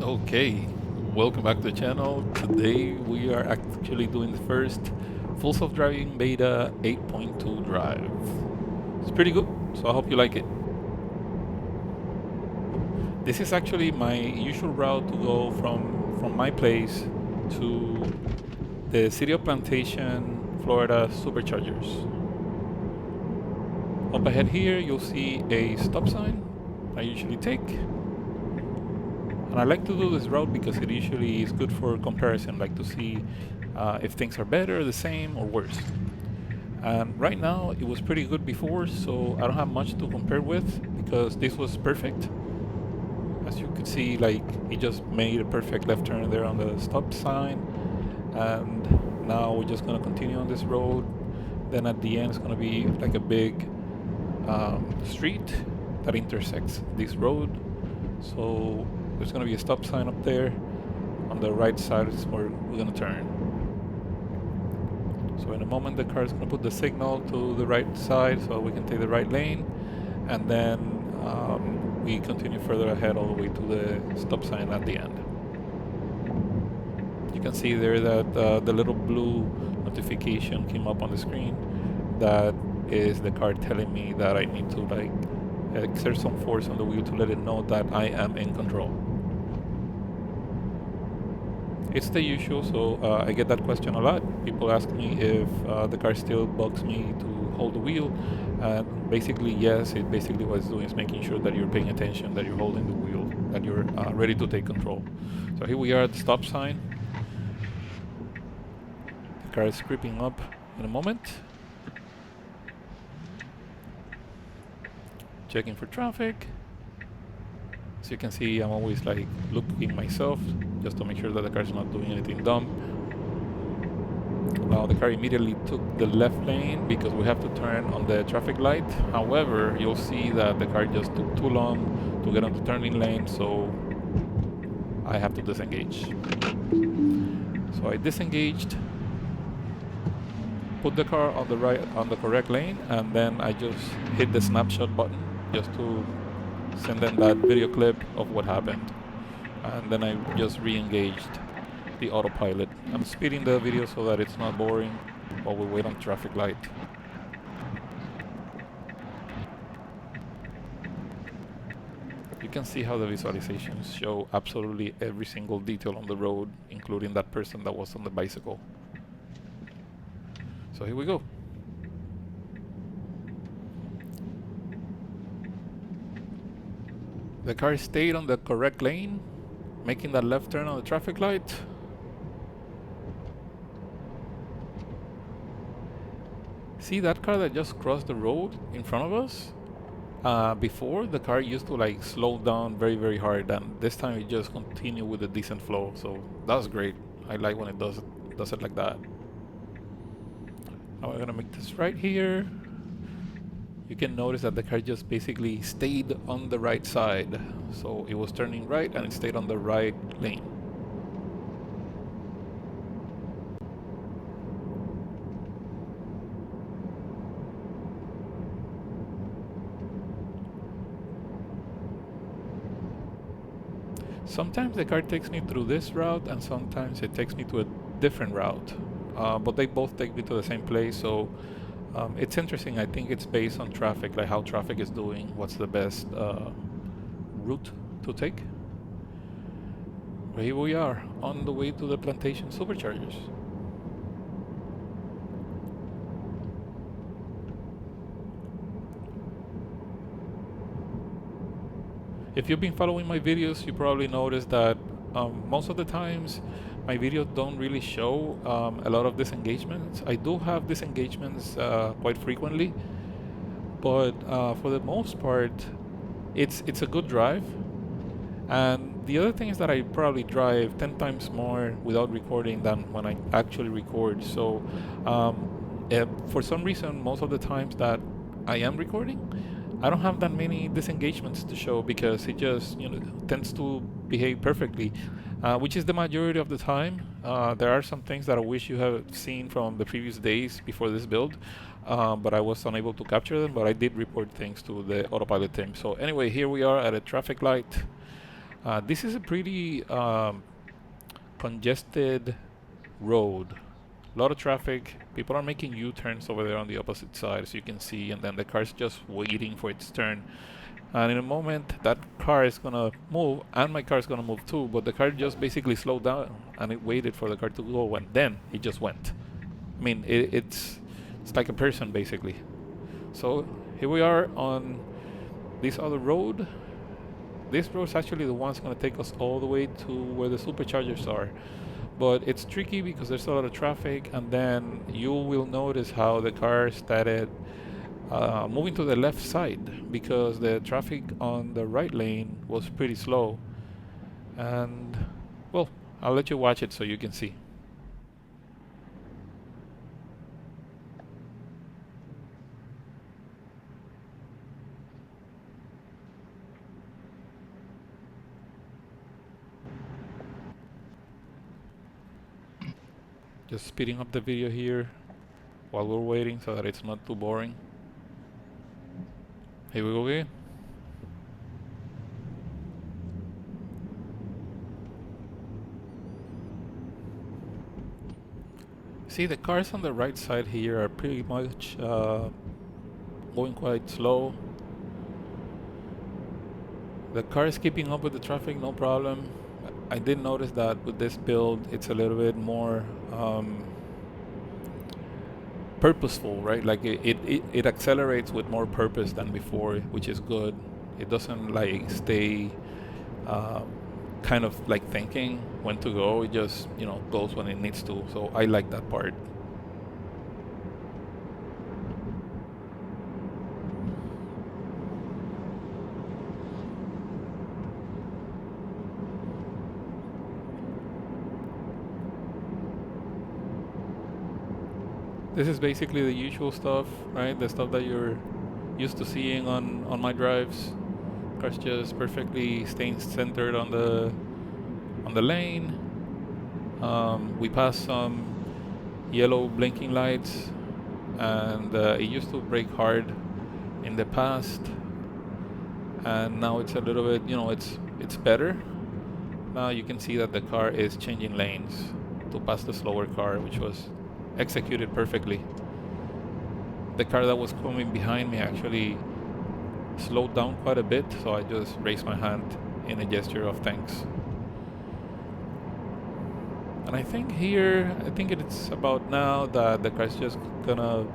Okay, welcome back to the channel. Today we are actually doing the first full self-driving beta 8.2 drive. It's pretty good, so I hope you like it. This is actually my usual route to go from my place to the City of Plantation, Florida superchargers. Up ahead here you'll see a stop sign I usually take. And I like to do this route because it usually is good for comparison, like to see if things are better, the same, or worse. And right now it was pretty good before, so I don't have much to compare with because this was perfect. As you could see, like it just made a perfect left turn there on the stop sign. And now we're just gonna continue on this road. Then at the end it's gonna be like a big street that intersects this road. So there's going to be a stop sign up there. On the right side is where we're going to turn. So in a moment the car is going to put the signal to the right side so we can take the right lane. And then we continue further ahead all the way to the stop sign at the end. You can see there that the little blue notification came up on the screen. That is the car telling me that I need to like exert some force on the wheel to let it know that I am in control. It's the usual, so I get that question a lot. People ask me if the car still bugs me to hold the wheel, and basically yes, it basically what it's doing is making sure that you're paying attention, that you're holding the wheel, that you're ready to take control. So here we are at the stop sign. The car is creeping up in a moment. Checking for traffic. As you can see, I'm always like looking myself just to make sure that the car is not doing anything dumb. Now the car immediately took the left lane because we have to turn on the traffic light. However, you'll see that the car just took too long to get on the turning lane, so I have to disengage. So I disengaged, put the car on the correct lane, and then I just hit the snapshot button just to send them that video clip of what happened. And then I just re-engaged the autopilot. I'm speeding the video so that it's not boring while we wait on traffic light. You can see how the visualizations show absolutely every single detail on the road, including that person that was on the bicycle. So here we go. The car stayed on the correct lane, making that left turn on the traffic light. See that car that just crossed the road in front of us? Before, the car used to like slow down very hard, and this time it just continued with a decent flow, so that's great. I like when it does it like that. Now we're gonna make this right here. You can notice that the car just basically stayed on the right side, so it was turning right and it stayed on the right lane. Sometimes the car takes me through this route and sometimes it takes me to a different route, but they both take me to the same place, so it's interesting. I think it's based on traffic, like how traffic is doing, what's the best route to take. But here we are on the way to the plantation superchargers. If you've been following my videos, you probably noticed that most of the times my videos don't really show a lot of disengagements. I do have disengagements quite frequently, but for the most part, it's a good drive. And the other thing is that I probably drive 10 times more without recording than when I actually record. So for some reason, most of the times that I am recording, I don't have that many disengagements to show because it just tends to behave perfectly, which is the majority of the time. There are some things that I wish you have seen from the previous days before this build, but I was unable to capture them, but I did report things to the autopilot team. So anyway, here we are at a traffic light. This is a pretty congested road. A lot of traffic. People are making U-turns over there on the opposite side, as you can see, and then the car's just waiting for its turn. And in a moment, that car is gonna move, and my car is gonna move too. But the car just basically slowed down, and it waited for the car to go, and then it just went. I mean, it's like a person basically. So here we are on this other road. This road is actually the one that's gonna take us all the way to where the superchargers are. But it's tricky because there's a lot of traffic, and then you will notice how the car started moving to the left side because the traffic on the right lane was pretty slow. And well, I'll let you watch it so you can see. Just speeding up the video here while we're waiting so that it's not too boring. Here we go again. See, the cars on the right side here are pretty much going quite slow. The car is keeping up with the traffic, no problem. I did notice that with this build, it's a little bit more purposeful, right? Like it accelerates with more purpose than before, which is good. It doesn't like stay kind of like thinking when to go. It just, you know, goes when it needs to. So I like that part. This is basically the usual stuff, right? The stuff that you're used to seeing on my drives. Cars just perfectly staying centered on the lane. We passed some yellow blinking lights, and it used to brake hard in the past, and now it's a little bit, you know, it's better. Now you can see that the car is changing lanes to pass the slower car, which was executed perfectly. The car that was coming behind me actually slowed down quite a bit, so I just raised my hand in a gesture of thanks. And I think it's about now that the car is just gonna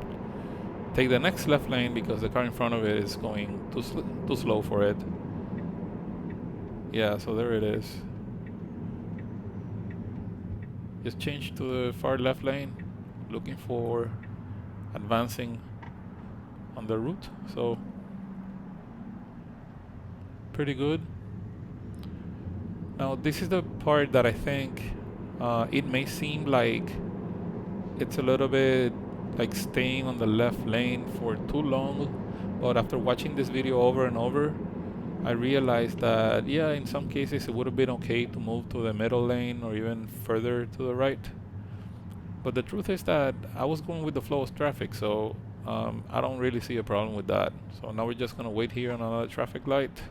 take the next left lane because the car in front of it is going too slow for it. Yeah, so there it is. Just change to the far left lane, looking for advancing on the route. So pretty good. Now this is the part that I think it may seem like it's a little bit like staying on the left lane for too long, but after watching this video over and over, I realized that yeah, in some cases it would have been okay to move to the middle lane or even further to the right. But the truth is that I was going with the flow of traffic, so I don't really see a problem with that. So now we're just gonna wait here on another traffic light.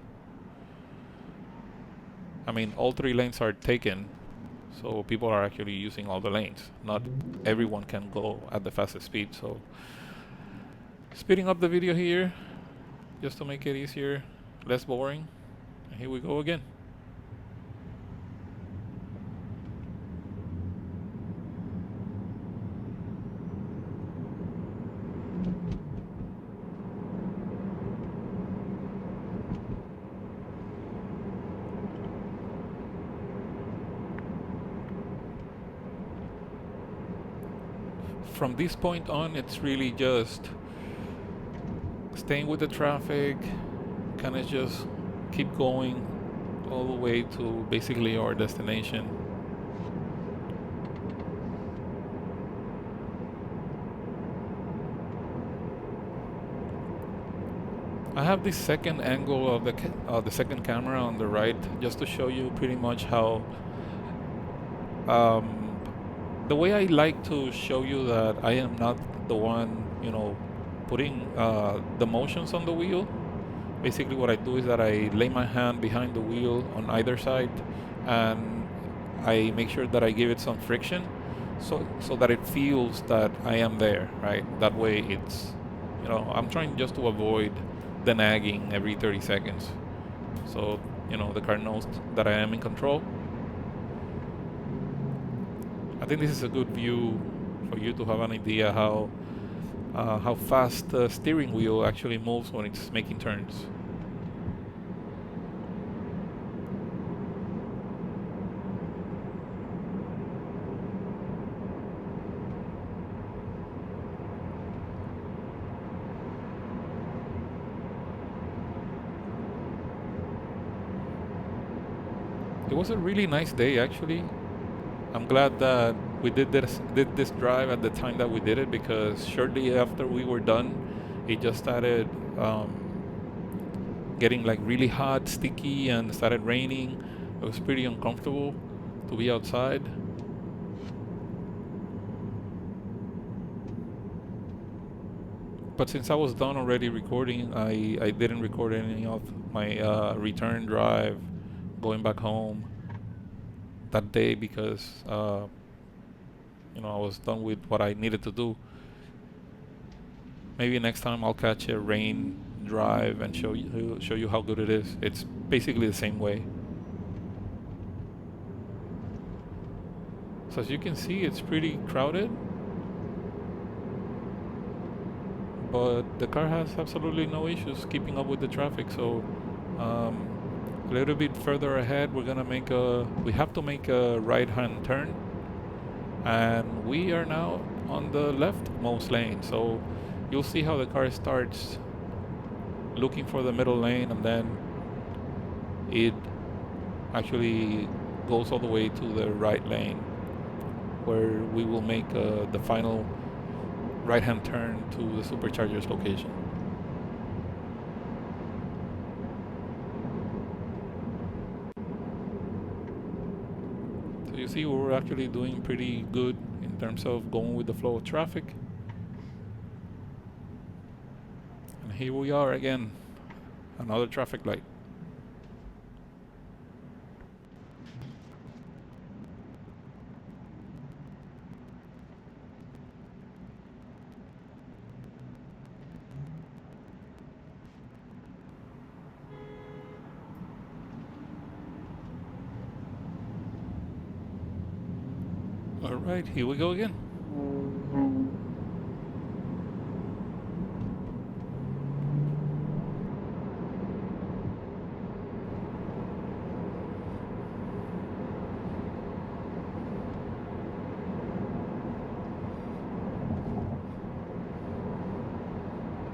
I mean, all three lanes are taken, so people are actually using all the lanes. Not everyone can go at the fastest speed, so speeding up the video here just to make it easier, less boring. And here we go again. From this point on, it's really just staying with the traffic, kind of just keep going all the way to basically our destination. I have this second angle of the second camera on the right, just to show you pretty much how the way I like to show you that I am not the one, you know, putting the motions on the wheel. Basically what I do is that I lay my hand behind the wheel on either side, and I make sure that I give it some friction, so that it feels that I am there, right? That way it's, I'm trying just to avoid the nagging every 30 seconds. So, the car knows that I am in control. I think this is a good view for you to have an idea how fast the steering wheel actually moves when it's making turns. It was a really nice day, actually. I'm glad that we did this drive at the time that we did it, because shortly after we were done, it just started getting like really hot, sticky, and started raining. It was pretty uncomfortable to be outside. But since I was done already recording, I didn't record any of my return drive going back home that day, because I was done with what I needed to do. Maybe next time I'll catch a rain drive and show you how good it is. It's basically the same way. So as you can see, it's pretty crowded, but the car has absolutely no issues keeping up with the traffic. So a little bit further ahead, we have to make a right-hand turn, and we are now on the leftmost lane. So you'll see how the car starts looking for the middle lane, and then it actually goes all the way to the right lane, where we will make the final right-hand turn to the supercharger's location. So you see, we're actually doing pretty good in terms of going with the flow of traffic. And here we are again, another traffic light. All right, here we go again.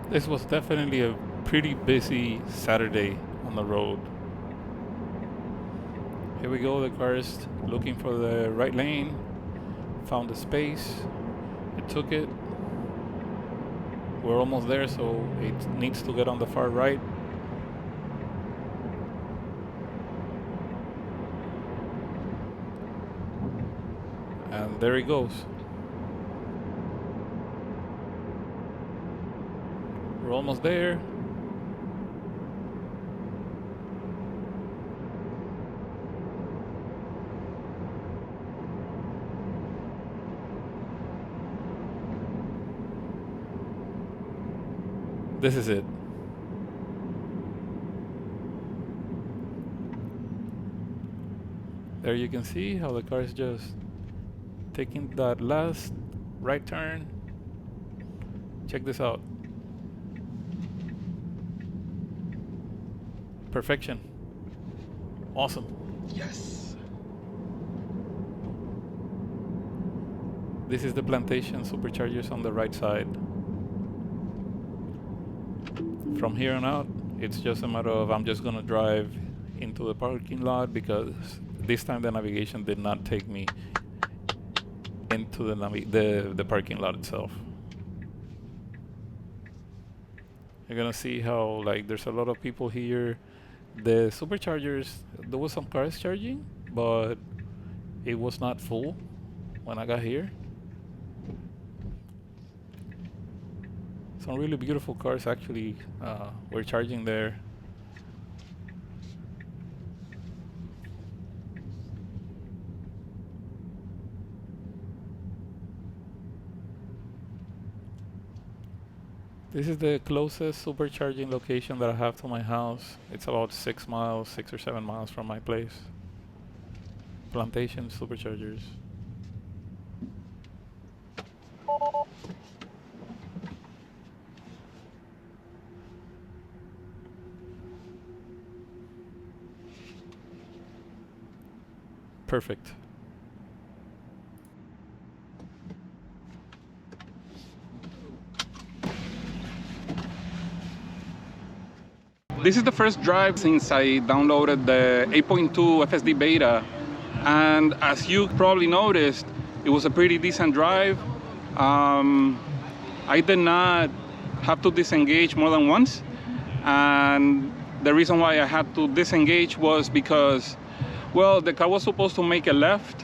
This was definitely a pretty busy Saturday on the road. Here we go, the car is looking for the right lane, found the space, it took it. We're almost there, so it needs to get on the far right. And there he goes. We're almost there. This is it. There you can see how the car is just taking that last right turn. Check this out. Perfection. Awesome. Yes. This is the plantation superchargers on the right side. From here on out, it's just a matter of I'm just gonna drive into the parking lot, because this time the navigation did not take me into the parking lot itself. You're gonna see how there's a lot of people here. The superchargers, there was some cars charging, but it was not full when I got here. Some really beautiful cars actually were charging there This is the closest supercharging location that I have to my house. It's about 6 miles, 6 or 7 miles from my place. Plantation superchargers. Perfect. This is the first drive since I downloaded the 8.2 FSD Beta, and as you probably noticed, it was a pretty decent drive. I did not have to disengage more than once, and the reason why I had to disengage was because, well, the car was supposed to make a left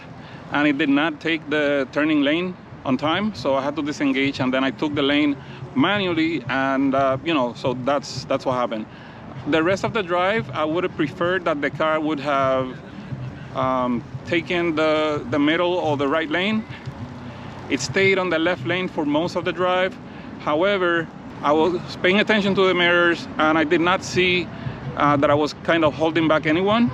and it did not take the turning lane on time, so I had to disengage, and then I took the lane manually, and you know, so that's what happened. The rest of the drive, I would have preferred that the car would have taken the middle or the right lane. It stayed on the left lane for most of the drive. However, I was paying attention to the mirrors, and I did not see that I was kind of holding back anyone.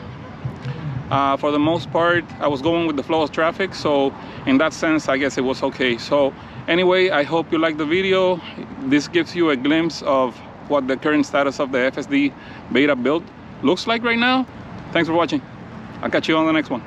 For the most part, I was going with the flow of traffic, so in that sense, I guess it was okay. So anyway, I hope you like the video. This gives you a glimpse of what the current status of the FSD Beta build looks like right now. Thanks for watching. I'll catch you on the next one.